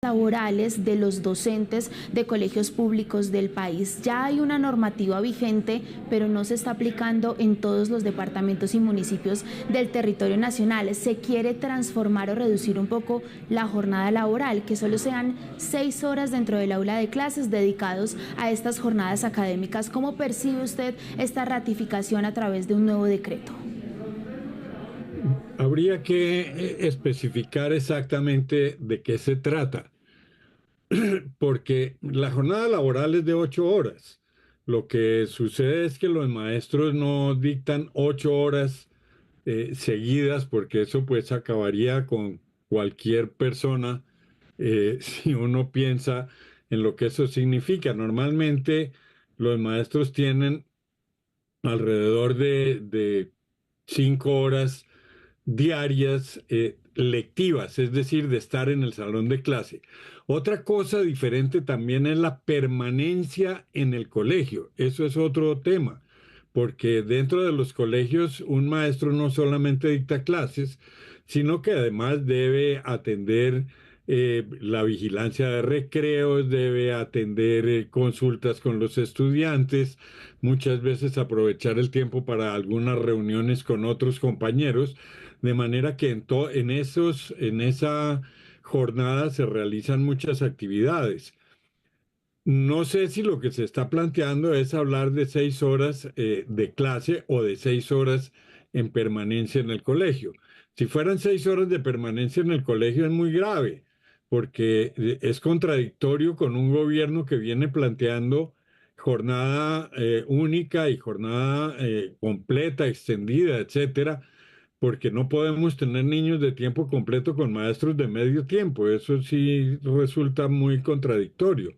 laborales de los docentes de colegios públicos del país. Ya hay una normativa vigente, pero no se está aplicando en todos los departamentos y municipios del territorio nacional. Se quiere transformar o reducir un poco la jornada laboral, que solo sean 6 horas dentro del aula de clases dedicados a estas jornadas académicas. ¿Cómo percibe usted esta ratificación a través de un nuevo decreto? Habría que especificar exactamente de qué se trata, porque la jornada laboral es de 8 horas. Lo que sucede es que los maestros no dictan 8 horas seguidas, porque eso pues acabaría con cualquier persona si uno piensa en lo que eso significa. Normalmente los maestros tienen alrededor de 5 horas diarias lectivas, es decir, de estar en el salón de clase. Otra cosa diferente también es la permanencia en el colegio. Eso es otro tema, porque dentro de los colegios un maestro no solamente dicta clases, sino que además debe atender la vigilancia de recreos, debe atender consultas con los estudiantes, muchas veces aprovechar el tiempo para algunas reuniones con otros compañeros, de manera que en esa jornada se realizan muchas actividades. No sé si lo que se está planteando es hablar de 6 horas de clase o de 6 horas en permanencia en el colegio. Si fueran 6 horas de permanencia en el colegio es muy grave, porque es contradictorio con un gobierno que viene planteando jornada única y jornada completa, extendida, etcétera, porque no podemos tener niños de tiempo completo con maestros de medio tiempo. Eso sí resulta muy contradictorio.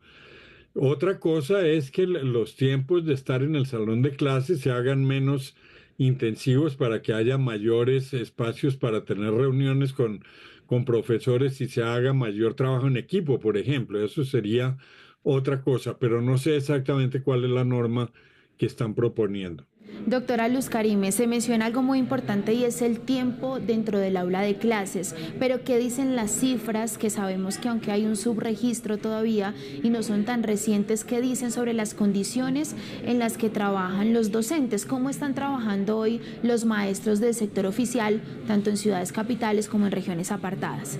Otra cosa es que los tiempos de estar en el salón de clases se hagan menos intensivos para que haya mayores espacios para tener reuniones con profesores y se haga mayor trabajo en equipo, por ejemplo. Eso sería otra cosa, pero no sé exactamente cuál es la norma que están proponiendo. Doctora Luz Karime, se menciona algo muy importante y es el tiempo dentro del aula de clases, pero ¿qué dicen las cifras? Que sabemos que aunque hay un subregistro todavía y no son tan recientes, ¿qué dicen sobre las condiciones en las que trabajan los docentes? ¿Cómo están trabajando hoy los maestros del sector oficial, tanto en ciudades capitales como en regiones apartadas?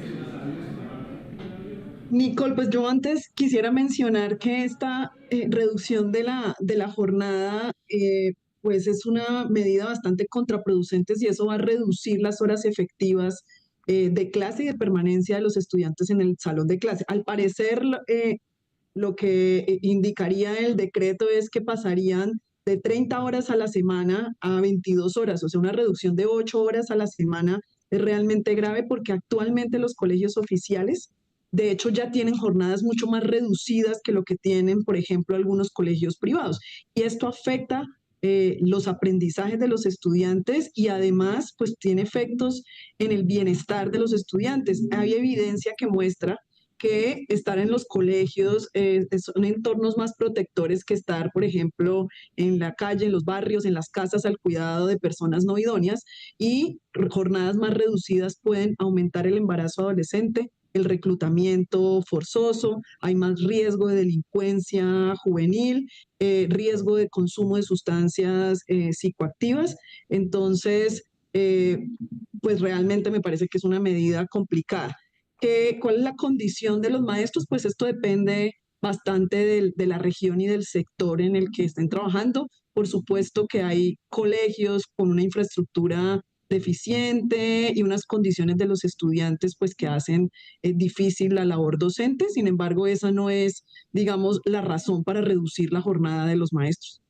Nicole, pues yo antes quisiera mencionar que esta reducción de la jornada pues es una medida bastante contraproducente y eso va a reducir las horas efectivas de clase y de permanencia de los estudiantes en el salón de clase. Al parecer, lo que indicaría el decreto es que pasarían de 30 horas a la semana a 22 horas, o sea, una reducción de 8 horas a la semana es realmente grave porque actualmente los colegios oficiales de hecho, ya tienen jornadas mucho más reducidas que lo que tienen, por ejemplo, algunos colegios privados. Y esto afecta los aprendizajes de los estudiantes y además, pues tiene efectos en el bienestar de los estudiantes. Hay evidencia que muestra que estar en los colegios son entornos más protectores que estar, por ejemplo, en la calle, en los barrios, en las casas al cuidado de personas no idóneas y jornadas más reducidas pueden aumentar el embarazo adolescente, el reclutamiento forzoso, hay más riesgo de delincuencia juvenil, riesgo de consumo de sustancias psicoactivas. Entonces, pues realmente me parece que es una medida complicada. ¿Cuál es la condición de los maestros? Pues esto depende bastante de la región y del sector en el que estén trabajando. Por supuesto que hay colegios con una infraestructura deficiente y unas condiciones de los estudiantes pues que hacen difícil la labor docente. Sin embargo, esa no es, digamos, la razón para reducir la jornada de los maestros.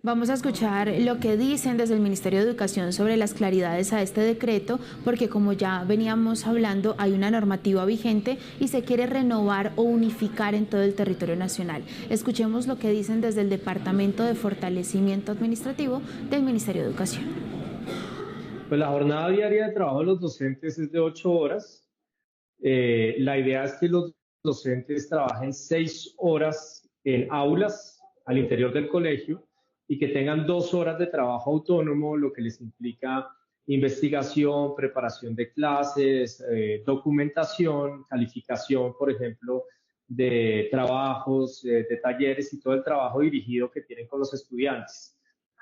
Vamos a escuchar lo que dicen desde el Ministerio de Educación sobre las claridades a este decreto, porque como ya veníamos hablando, hay una normativa vigente y se quiere renovar o unificar en todo el territorio nacional. Escuchemos lo que dicen desde el Departamento de Fortalecimiento Administrativo del Ministerio de Educación. Pues la jornada diaria de trabajo de los docentes es de 8 horas. La idea es que los docentes trabajen 6 horas en aulas al interior del colegio y que tengan 2 horas de trabajo autónomo, lo que les implica investigación, preparación de clases, documentación, calificación, por ejemplo, de trabajos, de talleres y todo el trabajo dirigido que tienen con los estudiantes.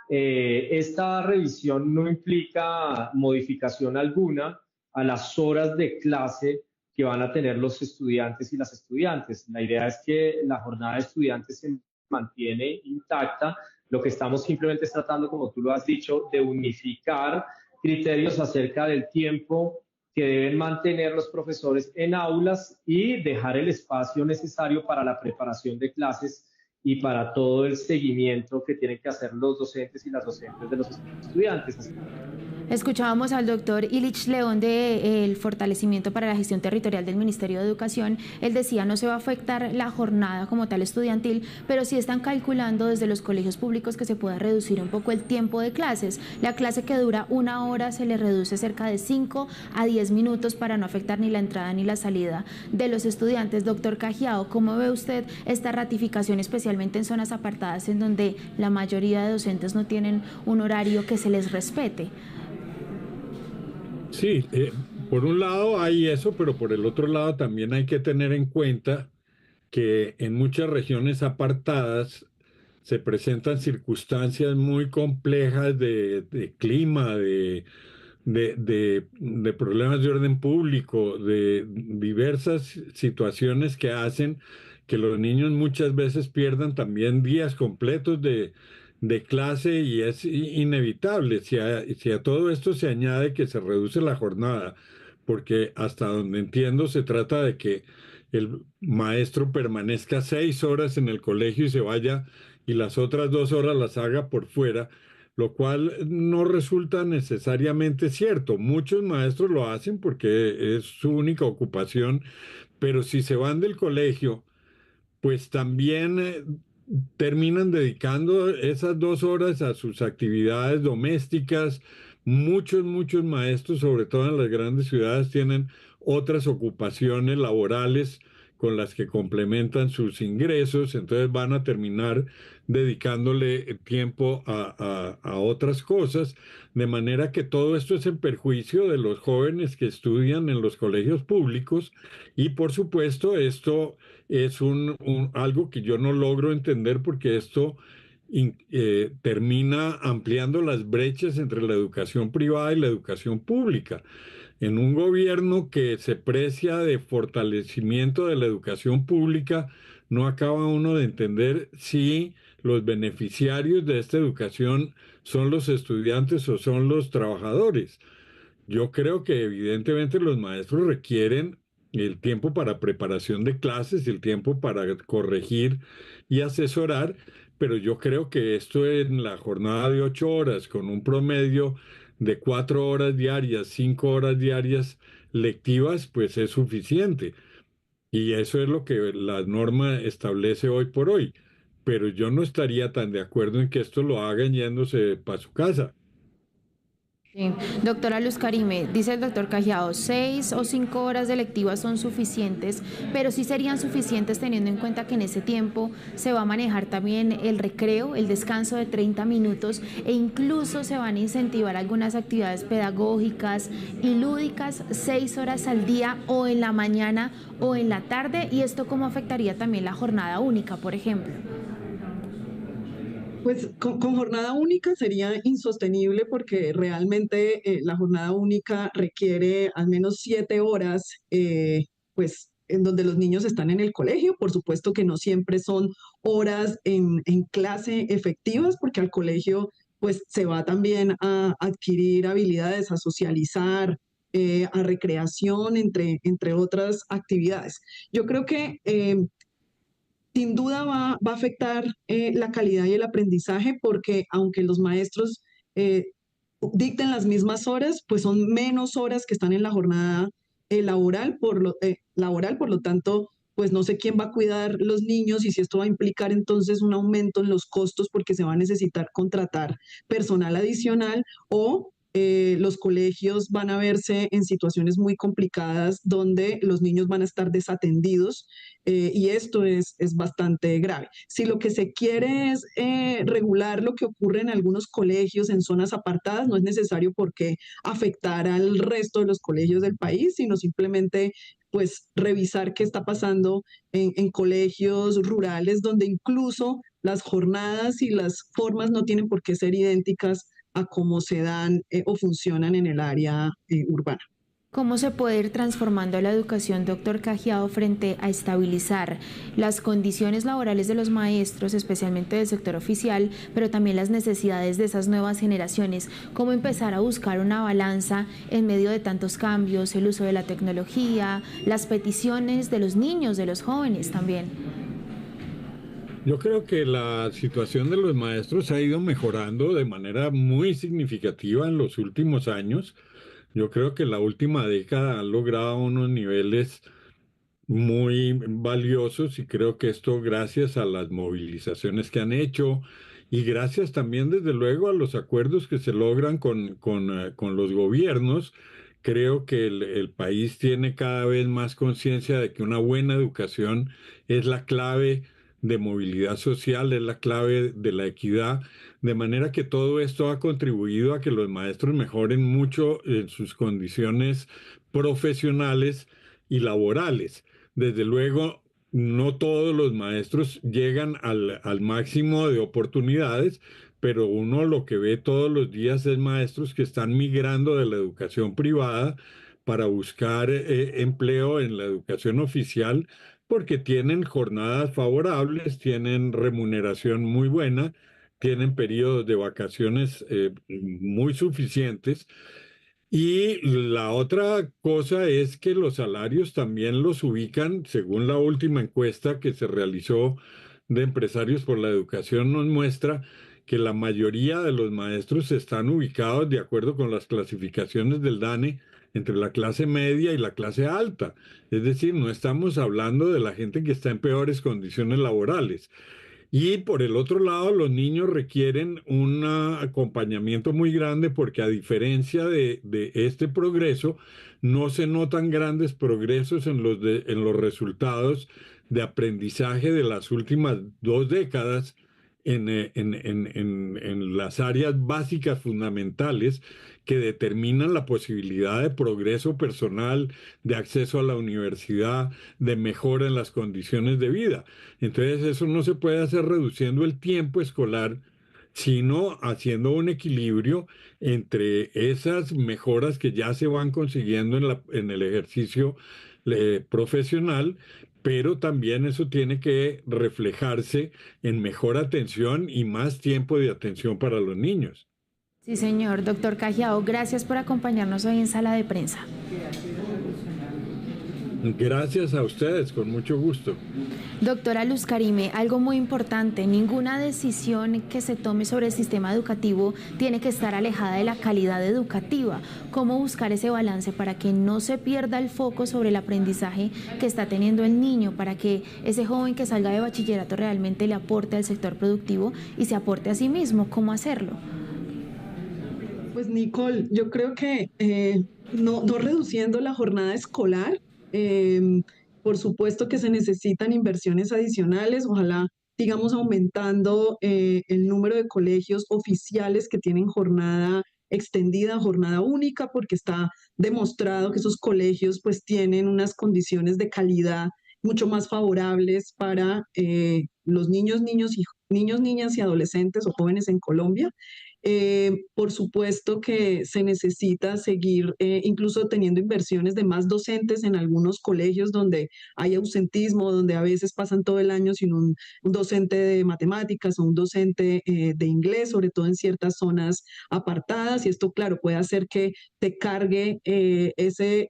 Esta revisión no implica modificación alguna a las horas de clase que van a tener los estudiantes y las estudiantes. La idea es que la jornada de estudiantes se mantiene intacta. Lo que estamos simplemente es tratando, como tú lo has dicho, de unificar criterios acerca del tiempo que deben mantener los profesores en aulas y dejar el espacio necesario para la preparación de clases y para todo el seguimiento que tienen que hacer los docentes y las docentes de los estudiantes. Escuchábamos al doctor Ilich León del fortalecimiento para la gestión territorial del Ministerio de Educación. Él decía, no se va a afectar la jornada como tal estudiantil, pero sí están calculando desde los colegios públicos que se pueda reducir un poco el tiempo de clases. La clase que dura 1 hora se le reduce cerca de 5 a 10 minutos para no afectar ni la entrada ni la salida de los estudiantes. Doctor Cajiao, ¿cómo ve usted esta ratificación, especialmente en zonas apartadas en donde la mayoría de docentes no tienen un horario que se les respete? Sí, por un lado hay eso, pero por el otro lado también hay que tener en cuenta que en muchas regiones apartadas se presentan circunstancias muy complejas de clima, de problemas de orden público, de diversas situaciones que hacen que los niños muchas veces pierdan también días completos de clase y es inevitable. Si a todo esto se añade que se reduce la jornada, porque hasta donde entiendo se trata de que el maestro permanezca 6 horas en el colegio y se vaya y las otras 2 horas las haga por fuera, lo cual no resulta necesariamente cierto. Muchos maestros lo hacen porque es su única ocupación, pero si se van del colegio, pues también terminan dedicando esas 2 horas a sus actividades domésticas. Muchos maestros, sobre todo en las grandes ciudades, tienen otras ocupaciones laborales con las que complementan sus ingresos, entonces van a terminar dedicándole tiempo a otras cosas, de manera que todo esto es en perjuicio de los jóvenes que estudian en los colegios públicos y por supuesto esto es algo que yo no logro entender porque esto termina ampliando las brechas entre la educación privada y la educación pública. En un gobierno que se precia de fortalecimiento de la educación pública, no acaba uno de entender si los beneficiarios de esta educación son los estudiantes o son los trabajadores. Yo creo que evidentemente los maestros requieren el tiempo para preparación de clases, el tiempo para corregir y asesorar, pero yo creo que esto en la jornada de 8 horas, con un promedio de 4 horas diarias, 5 horas diarias lectivas, pues es suficiente. Y eso es lo que la norma establece hoy por hoy. Pero yo no estaría tan de acuerdo en que esto lo hagan yéndose para su casa. Sí. Doctora Luz Karime, dice el doctor Cajiao, 6 o 5 horas de lectivas son suficientes, pero sí serían suficientes teniendo en cuenta que en ese tiempo se va a manejar también el recreo, el descanso de 30 minutos e incluso se van a incentivar algunas actividades pedagógicas y lúdicas 6 horas al día o en la mañana o en la tarde, y esto cómo afectaría también la jornada única, por ejemplo. Pues con jornada única sería insostenible porque realmente la jornada única requiere al menos 7 horas, pues en donde los niños están en el colegio. Por supuesto que no siempre son horas en clase efectivas porque al colegio pues se va también a adquirir habilidades, a socializar, a recreación, entre otras actividades. Yo creo que sin duda va a afectar la calidad y el aprendizaje porque aunque los maestros dicten las mismas horas, pues son menos horas que están en la jornada laboral, por lo tanto, pues no sé quién va a cuidar los niños y si esto va a implicar entonces un aumento en los costos porque se va a necesitar contratar personal adicional o los colegios van a verse en situaciones muy complicadas donde los niños van a estar desatendidos y esto es bastante grave. Si lo que se quiere es regular lo que ocurre en algunos colegios en zonas apartadas, no es necesario por qué afectar al resto de los colegios del país, sino simplemente pues revisar qué está pasando en colegios rurales donde incluso las jornadas y las formas no tienen por qué ser idénticas a cómo se dan o funcionan en el área urbana. ¿Cómo se puede ir transformando la educación, doctor Cajiao, frente a estabilizar las condiciones laborales de los maestros, especialmente del sector oficial, pero también las necesidades de esas nuevas generaciones? ¿Cómo empezar a buscar una balanza en medio de tantos cambios, el uso de la tecnología, las peticiones de los niños, de los jóvenes también? Yo creo que la situación de los maestros ha ido mejorando de manera muy significativa en los últimos años. Yo creo que la última década han logrado unos niveles muy valiosos y creo que esto gracias a las movilizaciones que han hecho y gracias también desde luego a los acuerdos que se logran con los gobiernos. Creo que el país tiene cada vez más conciencia de que una buena educación es la clave de movilidad social, es la clave de la equidad, de manera que todo esto ha contribuido a que los maestros mejoren mucho en sus condiciones profesionales y laborales. Desde luego, no todos los maestros llegan al máximo de oportunidades, pero uno lo que ve todos los días es maestros que están migrando de la educación privada para buscar empleo en la educación oficial porque tienen jornadas favorables, tienen remuneración muy buena, tienen periodos de vacaciones muy suficientes. Y la otra cosa es que los salarios también los ubican, según la última encuesta que se realizó de Empresarios por la Educación, nos muestra que la mayoría de los maestros están ubicados de acuerdo con las clasificaciones del DANE entre la clase media y la clase alta. Es decir, no estamos hablando de la gente que está en peores condiciones laborales. Y por el otro lado, los niños requieren un acompañamiento muy grande porque a diferencia de este progreso, no se notan grandes progresos en los resultados de aprendizaje de las últimas 2 décadas en las áreas básicas fundamentales que determinan la posibilidad de progreso personal, de acceso a la universidad, de mejora en las condiciones de vida. Entonces eso no se puede hacer reduciendo el tiempo escolar, sino haciendo un equilibrio entre esas mejoras que ya se van consiguiendo en el ejercicio profesional, pero también eso tiene que reflejarse en mejor atención y más tiempo de atención para los niños. Sí, señor. Doctor Cajiao, gracias por acompañarnos hoy en Sala de Prensa. Gracias a ustedes, con mucho gusto. Doctora Luz Karime, algo muy importante, ninguna decisión que se tome sobre el sistema educativo tiene que estar alejada de la calidad educativa. ¿Cómo buscar ese balance para que no se pierda el foco sobre el aprendizaje que está teniendo el niño, para que ese joven que salga de bachillerato realmente le aporte al sector productivo y se aporte a sí mismo? ¿Cómo hacerlo? Pues Nicole, yo creo que no reduciendo la jornada escolar, por supuesto que se necesitan inversiones adicionales, ojalá digamos aumentando el número de colegios oficiales que tienen jornada extendida, jornada única, porque está demostrado que esos colegios pues tienen unas condiciones de calidad mucho más favorables para los niños, niñas y adolescentes o jóvenes en Colombia. Por supuesto que se necesita seguir incluso teniendo inversiones de más docentes en algunos colegios donde hay ausentismo, donde a veces pasan todo el año sin un docente de matemáticas o un docente de inglés, sobre todo en ciertas zonas apartadas. Y esto, claro, puede hacer que te cargue ese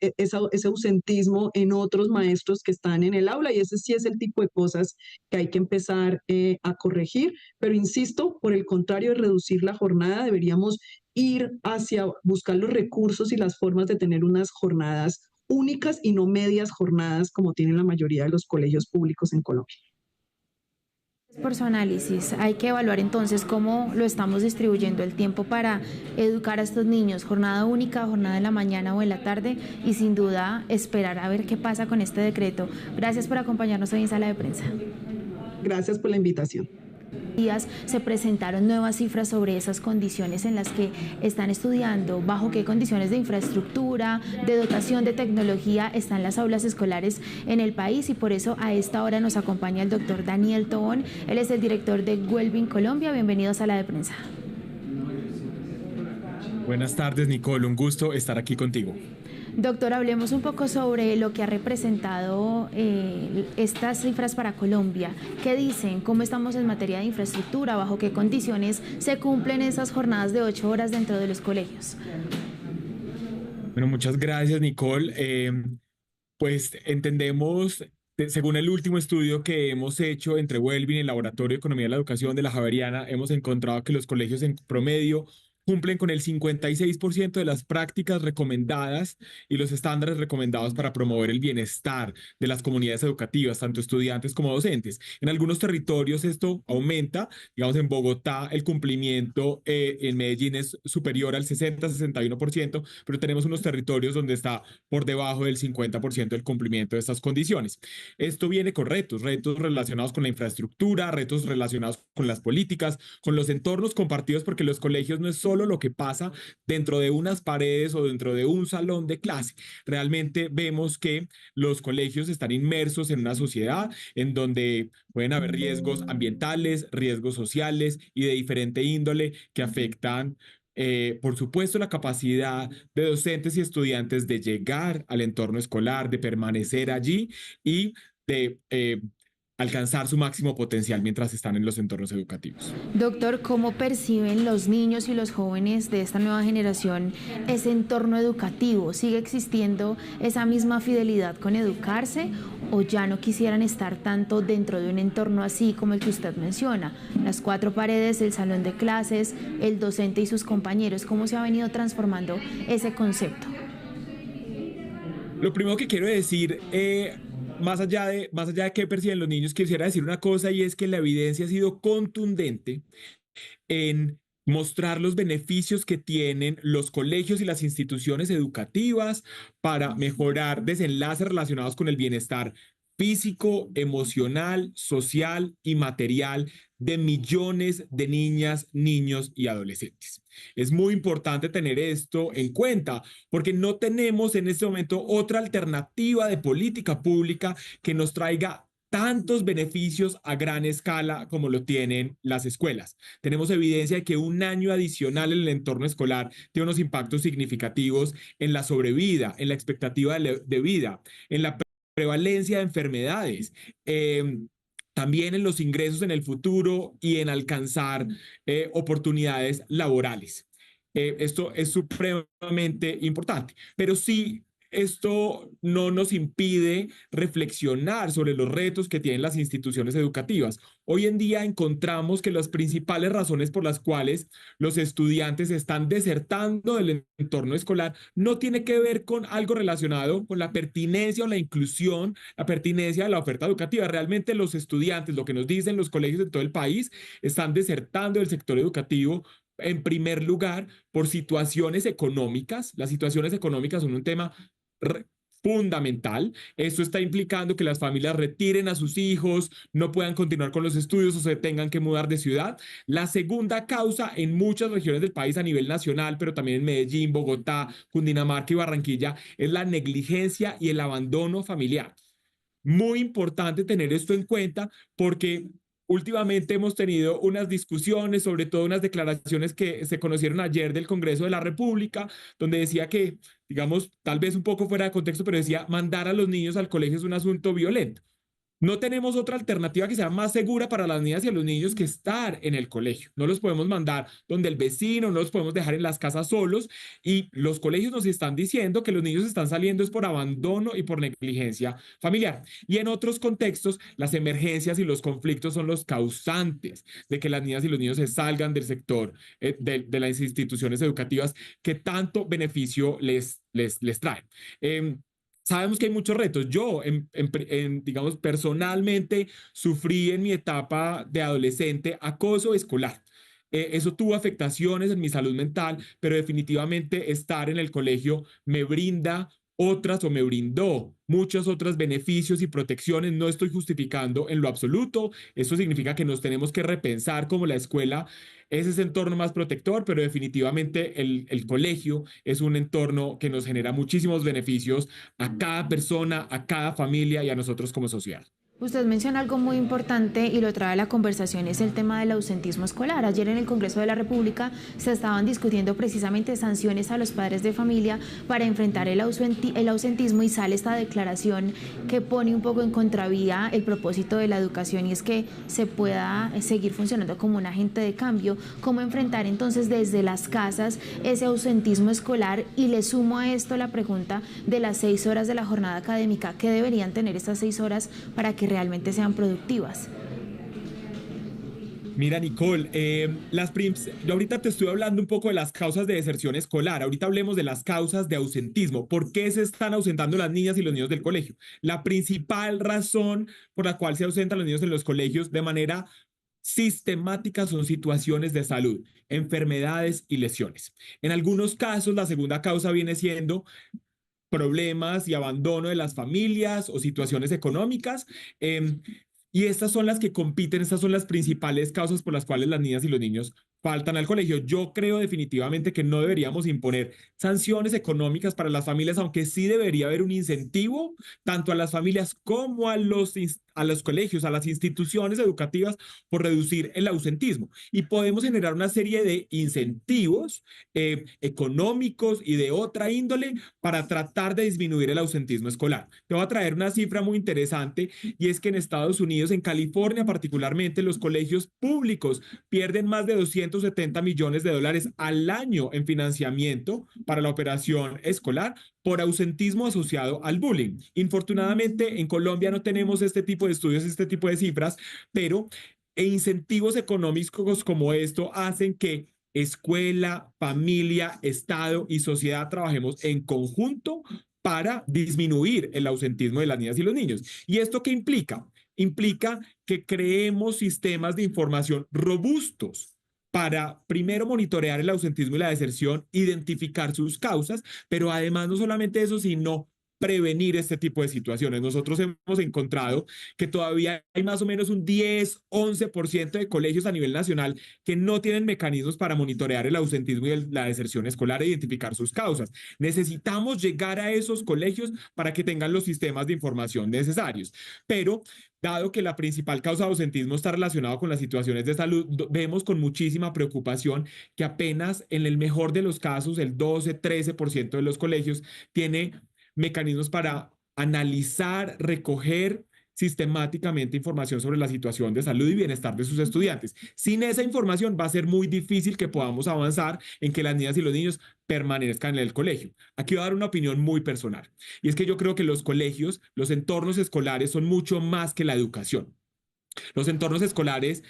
ausentismo en otros maestros que están en el aula. Y ese sí es el tipo de cosas que hay que empezar a corregir. Pero insisto, por el contrario de reducir la jornada, deberíamos ir hacia buscar los recursos y las formas de tener unas jornadas únicas y no medias jornadas como tienen la mayoría de los colegios públicos en Colombia. Por su análisis, hay que evaluar entonces cómo lo estamos distribuyendo el tiempo para educar a estos niños, jornada única, jornada en la mañana o en la tarde, y sin duda esperar a ver qué pasa con este decreto. Gracias por acompañarnos hoy en Sala de Prensa. Gracias por la invitación. Días se presentaron nuevas cifras sobre esas condiciones en las que están estudiando, bajo qué condiciones de infraestructura, de dotación de tecnología están las aulas escolares en el país, y por eso a esta hora nos acompaña el doctor Daniel Tobón. Él es el director de Wellbeing Colombia. Bienvenido a Sala de Prensa. Buenas tardes, Nicole, un gusto estar aquí contigo. Doctor, hablemos un poco sobre lo que ha representado estas cifras para Colombia. ¿Qué dicen? ¿Cómo estamos en materia de infraestructura? ¿Bajo qué condiciones se cumplen esas jornadas de 8 horas dentro de los colegios? Bueno, muchas gracias, Nicole. Pues entendemos, según el último estudio que hemos hecho entre Wellbeing y el Laboratorio de Economía de la Educación de la Javeriana, hemos encontrado que los colegios en promedio cumplen con el 56% de las prácticas recomendadas y los estándares recomendados para promover el bienestar de las comunidades educativas, tanto estudiantes como docentes. En algunos territorios esto aumenta, digamos en Bogotá el cumplimiento en Medellín es superior al 60-61%, pero tenemos unos territorios donde está por debajo del 50% del cumplimiento de estas condiciones. Esto viene con retos relacionados con la infraestructura, retos relacionados con las políticas, con los entornos compartidos, porque los colegios no es solo lo que pasa dentro de unas paredes o dentro de un salón de clase. Realmente vemos que los colegios están inmersos en una sociedad en donde pueden haber riesgos ambientales, riesgos sociales y de diferente índole que afectan por supuesto, la capacidad de docentes y estudiantes de llegar al entorno escolar, de permanecer allí y de alcanzar su máximo potencial mientras están en los entornos educativos. Doctor, ¿cómo perciben los niños y los jóvenes de esta nueva generación ese entorno educativo? ¿Sigue existiendo esa misma fidelidad con educarse o ya no quisieran estar tanto dentro de un entorno así como el que usted menciona? Las 4 paredes, el salón de clases, el docente y sus compañeros. ¿Cómo se ha venido transformando ese concepto? Lo primero que quiero decir, más allá de qué perciben los niños, quisiera decir una cosa, y es que la evidencia ha sido contundente en mostrar los beneficios que tienen los colegios y las instituciones educativas para mejorar desenlaces relacionados con el bienestar físico, emocional, social y material de millones de niñas, niños y adolescentes. Es muy importante tener esto en cuenta porque no tenemos en este momento otra alternativa de política pública que nos traiga tantos beneficios a gran escala como lo tienen las escuelas. Tenemos evidencia de que un año adicional en el entorno escolar tiene unos impactos significativos en la sobrevida, en la expectativa de vida, en la prevalencia de enfermedades, también en los ingresos en el futuro y en alcanzar oportunidades laborales. Esto es supremamente importante, pero sí, esto no nos impide reflexionar sobre los retos que tienen las instituciones educativas. Hoy en día encontramos que las principales razones por las cuales los estudiantes están desertando del entorno escolar no tiene que ver con algo relacionado con la pertinencia o la inclusión, la pertinencia de la oferta educativa. Realmente los estudiantes, lo que nos dicen los colegios de todo el país, están desertando del sector educativo en primer lugar por situaciones económicas. Las situaciones económicas son un tema fundamental. Esto está implicando que las familias retiren a sus hijos, no puedan continuar con los estudios o se tengan que mudar de ciudad. La segunda causa en muchas regiones del país a nivel nacional, pero también en Medellín, Bogotá, Cundinamarca y Barranquilla, es la negligencia y el abandono familiar. Muy importante tener esto en cuenta porque últimamente hemos tenido unas discusiones, sobre todo unas declaraciones que se conocieron ayer del Congreso de la República, donde decía que, digamos, tal vez un poco fuera de contexto, pero decía, mandar a los niños al colegio es un asunto violento. No tenemos otra alternativa que sea más segura para las niñas y los niños que estar en el colegio. No los podemos mandar donde el vecino, no los podemos dejar en las casas solos, y los colegios nos están diciendo que los niños están saliendo es por abandono y por negligencia familiar. Y en otros contextos, las emergencias y los conflictos son los causantes de que las niñas y los niños se salgan del sector de las instituciones educativas que tanto beneficio les traen. sabemos que hay muchos retos. Yo, digamos, personalmente sufrí en mi etapa de adolescente acoso escolar. Eso tuvo afectaciones en mi salud mental, pero definitivamente estar en el colegio me brinda otras o me brindó muchos otros beneficios y protecciones. No estoy justificando en lo absoluto. Eso significa que nos tenemos que repensar como la escuela es ese entorno más protector, pero definitivamente el colegio es un entorno que nos genera muchísimos beneficios a cada persona, a cada familia y a nosotros como sociedad. Usted menciona algo muy importante y lo trae a la conversación, es el tema del ausentismo escolar. Ayer en el Congreso de la República se estaban discutiendo precisamente sanciones a los padres de familia para enfrentar el ausentismo y sale esta declaración que pone un poco en contravía el propósito de la educación y es que se pueda seguir funcionando como un agente de cambio. ¿Cómo enfrentar entonces desde las casas ese ausentismo escolar? Y le sumo a esto la pregunta de las 6 horas de la jornada académica. ¿Qué deberían tener estas 6 horas para que realmente sean productivas? Mira, Nicole, yo ahorita te estoy hablando un poco de las causas de deserción escolar. Ahorita hablemos de las causas de ausentismo. ¿Por qué se están ausentando las niñas y los niños del colegio? La principal razón por la cual se ausentan los niños en los colegios de manera sistemática son situaciones de salud, enfermedades y lesiones. En algunos casos, la segunda causa viene siendo problemas y abandono de las familias o situaciones económicas. Y estas son las que compiten, estas son las principales causas por las cuales las niñas y los niños faltan al colegio. Yo creo definitivamente que no deberíamos imponer sanciones económicas para las familias, aunque sí debería haber un incentivo tanto a las familias como a los colegios, a las instituciones educativas por reducir el ausentismo. Y podemos generar una serie de incentivos económicos y de otra índole para tratar de disminuir el ausentismo escolar. Te voy a traer una cifra muy interesante y es que en Estados Unidos, en California particularmente, los colegios públicos pierden más de 270 millones de dólares al año en financiamiento para la operación escolar por ausentismo asociado al bullying. Infortunadamente, en Colombia no tenemos este tipo de estudios, este tipo de cifras, pero incentivos económicos como esto hacen que escuela, familia, Estado y sociedad trabajemos en conjunto para disminuir el ausentismo de las niñas y los niños. ¿Y esto qué implica? Implica que creemos sistemas de información robustos para primero monitorear el ausentismo y la deserción, identificar sus causas, pero además no solamente eso, sino prevenir este tipo de situaciones. Nosotros hemos encontrado que todavía hay más o menos un 10-11% de colegios a nivel nacional que no tienen mecanismos para monitorear el ausentismo y la deserción escolar e identificar sus causas. Necesitamos llegar a esos colegios para que tengan los sistemas de información necesarios. Pero dado que la principal causa de ausentismo está relacionada con las situaciones de salud, vemos con muchísima preocupación que apenas en el mejor de los casos, el 12-13% de los colegios tiene mecanismos para analizar, recoger sistemáticamente información sobre la situación de salud y bienestar de sus estudiantes. Sin esa información va a ser muy difícil que podamos avanzar en que las niñas y los niños permanezcan en el colegio. Aquí voy a dar una opinión muy personal y es que yo creo que los colegios, los entornos escolares son mucho más que la educación. En los entornos escolares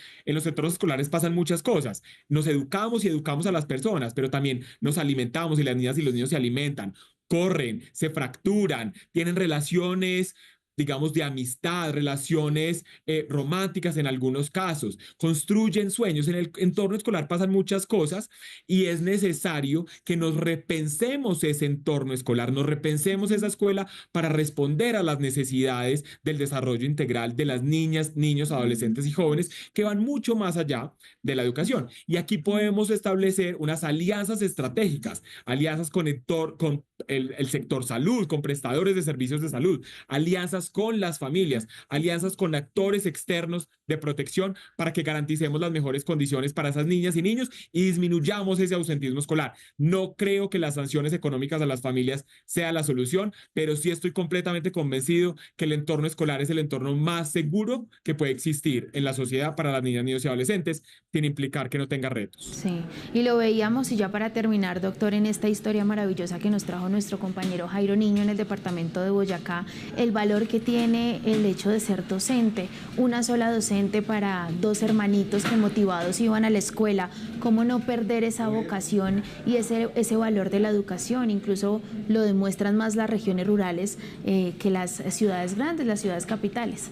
pasan muchas cosas. Nos educamos y educamos a las personas, pero también nos alimentamos y las niñas y los niños se alimentan, corren, se fracturan, tienen relaciones, digamos, de amistad, relaciones románticas en algunos casos, construyen sueños. En el entorno escolar pasan muchas cosas y es necesario que nos repensemos ese entorno escolar, nos repensemos esa escuela para responder a las necesidades del desarrollo integral de las niñas, niños, adolescentes y jóvenes que van mucho más allá de la educación. Y aquí podemos establecer unas alianzas estratégicas, alianzas con el sector salud, con prestadores de servicios de salud, alianzas con las familias, alianzas con actores externos de protección para que garanticemos las mejores condiciones para esas niñas y niños y disminuyamos ese ausentismo escolar. No creo que las sanciones económicas a las familias sea la solución, pero sí estoy completamente convencido que el entorno escolar es el entorno más seguro que puede existir en la sociedad para las niñas, niños y adolescentes, sin implicar que no tenga retos. Sí, y lo veíamos y ya para terminar, doctor, en esta historia maravillosa que nos trajo nuestro compañero Jairo Niño en el departamento de Boyacá, el valor que tiene el hecho de ser docente. Una sola docente para dos hermanitos que motivados iban a la escuela. ¿Cómo no perder esa vocación y ese valor de la educación? Incluso lo demuestran más las regiones rurales que las ciudades grandes, las ciudades capitales.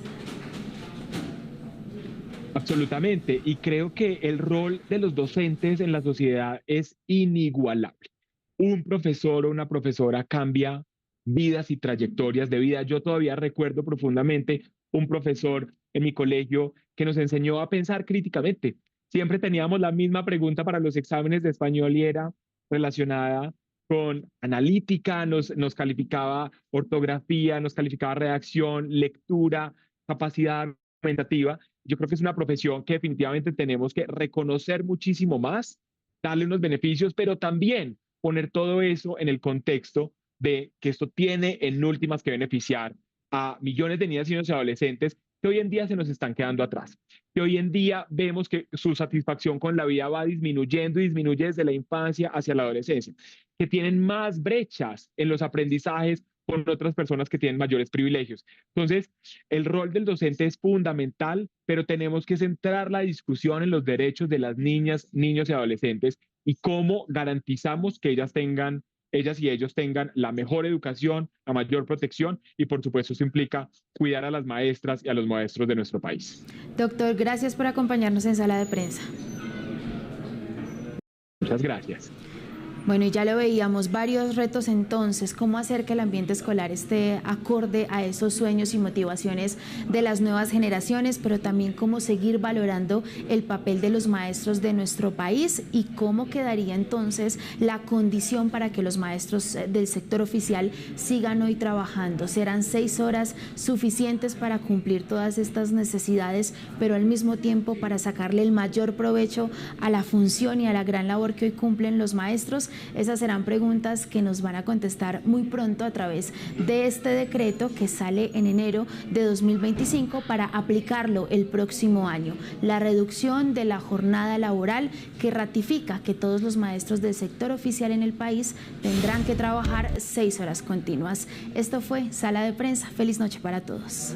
Absolutamente, y creo que el rol de los docentes en la sociedad es inigualable. Un profesor o una profesora cambia vidas y trayectorias de vida. Yo todavía recuerdo profundamente un profesor en mi colegio que nos enseñó a pensar críticamente. Siempre teníamos la misma pregunta para los exámenes de español y era relacionada con analítica, nos calificaba ortografía, nos calificaba redacción, lectura, capacidad argumentativa. Yo creo que es una profesión que definitivamente tenemos que reconocer muchísimo más, darle unos beneficios, pero también poner todo eso en el contexto de que esto tiene en últimas que beneficiar a millones de niñas y niños y adolescentes que hoy en día se nos están quedando atrás, que hoy en día vemos que su satisfacción con la vida va disminuyendo y disminuye desde la infancia hacia la adolescencia, que tienen más brechas en los aprendizajes con otras personas que tienen mayores privilegios. Entonces, el rol del docente es fundamental, pero tenemos que centrar la discusión en los derechos de las niñas, niños y adolescentes y cómo garantizamos que ellas y ellos tengan la mejor educación, la mayor protección y por supuesto eso implica cuidar a las maestras y a los maestros de nuestro país. Doctor, gracias por acompañarnos en Sala de Prensa. Muchas gracias. Bueno, y ya lo veíamos, varios retos entonces, cómo hacer que el ambiente escolar esté acorde a esos sueños y motivaciones de las nuevas generaciones, pero también cómo seguir valorando el papel de los maestros de nuestro país y cómo quedaría entonces la condición para que los maestros del sector oficial sigan hoy trabajando. Serán 6 horas suficientes para cumplir todas estas necesidades, pero al mismo tiempo para sacarle el mayor provecho a la función y a la gran labor que hoy cumplen los maestros. Esas serán preguntas que nos van a contestar muy pronto a través de este decreto que sale en enero de 2025 para aplicarlo el próximo año. La reducción de la jornada laboral que ratifica que todos los maestros del sector oficial en el país tendrán que trabajar 6 horas continuas. Esto fue Sala de Prensa. Feliz noche para todos.